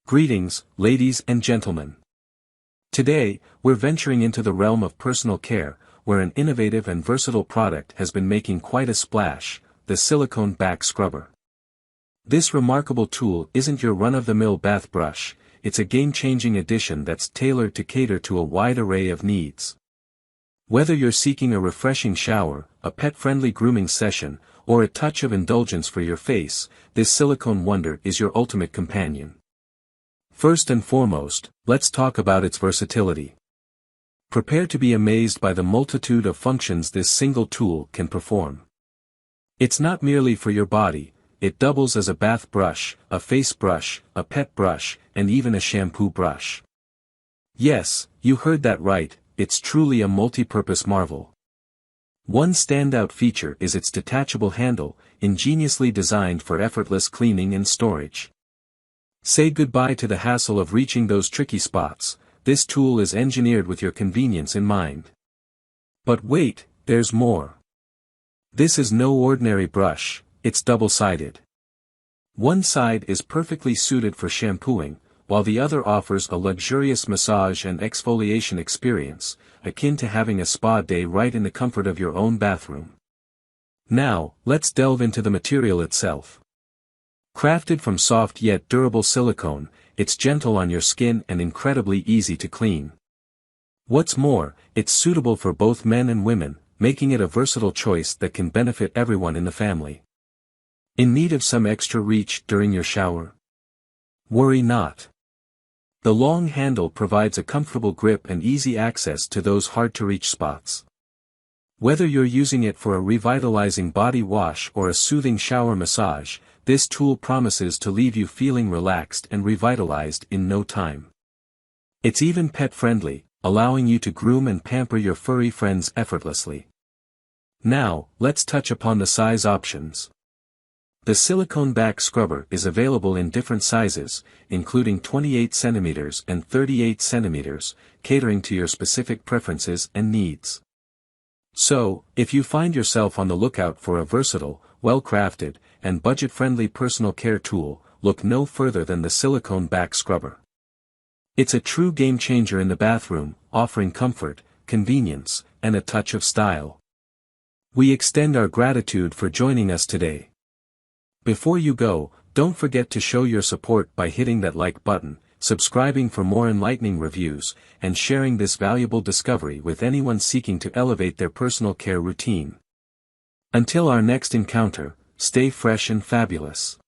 Greetings, ladies and gentlemen. Today, we're venturing into the realm of personal care, where an innovative and versatile product has been making quite a splash, the silicone back scrubber. This remarkable tool isn't your run-of-the-mill bath brush, it's a game-changing addition that's tailored to cater to a wide array of needs. Whether you're seeking a refreshing shower, a pet-friendly grooming session, or a touch of indulgence for your face, this silicone wonder is your ultimate companion. First and foremost, let's talk about its versatility. Prepare to be amazed by the multitude of functions this single tool can perform. It's not merely for your body, it doubles as a bath brush, a face brush, a pet brush, and even a shampoo brush. Yes, you heard that right, it's truly a multi-purpose marvel. One standout feature is its detachable handle, ingeniously designed for effortless cleaning and storage. Say goodbye to the hassle of reaching those tricky spots, this tool is engineered with your convenience in mind. But wait, there's more. This is no ordinary brush, it's double-sided. One side is perfectly suited for shampooing, while the other offers a luxurious massage and exfoliation experience, akin to having a spa day right in the comfort of your own bathroom. Now, let's delve into the material itself. Crafted from soft yet durable silicone, it's gentle on your skin and incredibly easy to clean. What's more, it's suitable for both men and women, making it a versatile choice that can benefit everyone in the family. In need of some extra reach during your shower? Worry not. The long handle provides a comfortable grip and easy access to those hard-to-reach spots. Whether you're using it for a revitalizing body wash or a soothing shower massage, this tool promises to leave you feeling relaxed and revitalized in no time. It's even pet-friendly, allowing you to groom and pamper your furry friends effortlessly. Now, let's touch upon the size options. The silicone back scrubber is available in different sizes, including 28 cm and 38 cm, catering to your specific preferences and needs. So, if you find yourself on the lookout for a versatile, well-crafted, and budget-friendly personal care tool, look no further than the silicone back scrubber. It's a true game-changer in the bathroom, offering comfort, convenience, and a touch of style. We extend our gratitude for joining us today. Before you go, don't forget to show your support by hitting that like button, subscribing for more enlightening reviews, and sharing this valuable discovery with anyone seeking to elevate their personal care routine. Until our next encounter, stay fresh and fabulous.